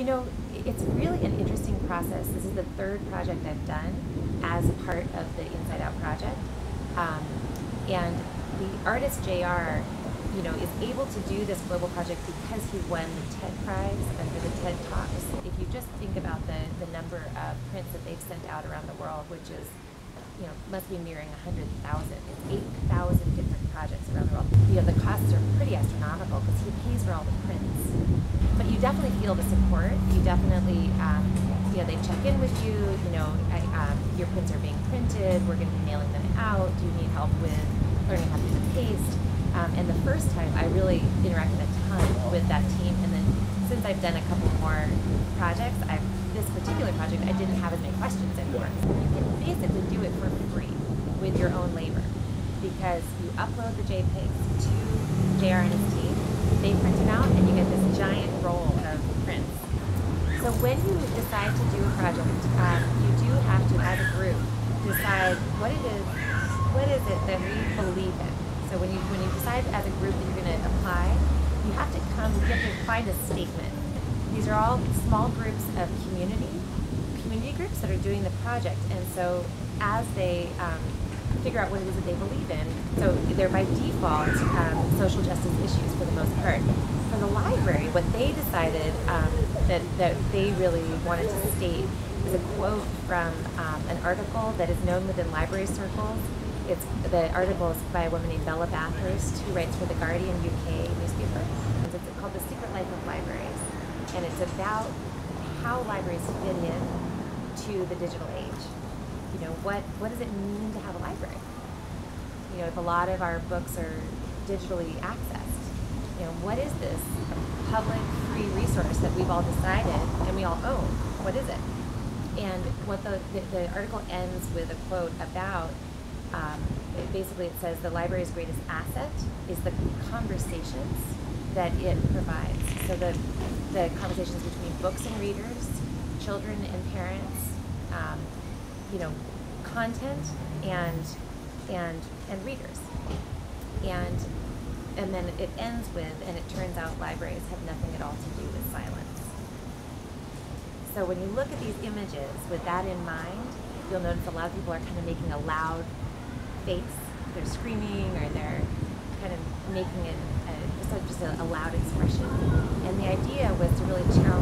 You know, it's really an interesting process. This is the third project I've done as part of the Inside Out project. And the artist JR, you know, is able to do this global project because he won the TED Prize under the TED Talks. If you just think about the number of prints that they've sent out around the world, which is, you know, must be nearing 100,000. It's 8,000 different projects around the world. You know, the costs are pretty astronomical because he pays for all the prints. But you definitely feel the support. You definitely, you know, they check in with you. You know, your prints are being printed. We're going to be mailing them out. Do you need help with learning how to do the paste? And the first time, I really interacted a ton with that team. And then since I've done a couple more projects, this particular project, I didn't have as many questions anymore. You can basically do it for free with your own labor because you upload the JPEGs to JR and his team. They print them out, and you get this giant roll of prints. So when you decide to do a project, you do have to, as a group, decide what is it that we believe in. So when you decide as a group that you're going to apply, you have to find a statement. These are all small groups of community groups that are doing the project, and so as they figure out what it is that they believe in, so they're by default social justice issues for the most part. For the library, what they decided that they really wanted to state is a quote from an article that is known within library circles. The article is by a woman named Bella Bathurst, who writes for the Guardian UK newspaper. It's called The Secret Life of Libraries, and it's about how libraries fit in to the digital age. You know, what does it mean to have a library? You know, if a lot of our books are digitally accessed, you know, what is this public free resource that we've all decided and we all own? What is it? And what the article ends with a quote about, basically it says the library's greatest asset is the conversations that it provides. So the conversations between books and readers, children and parents, you know, content and readers. And then it ends with, and it turns out libraries have nothing at all to do with silence. So when you look at these images with that in mind, you'll notice a lot of people are kind of making a loud face. They're screaming, or they're kind of making just a loud expression. And the idea was to really challenge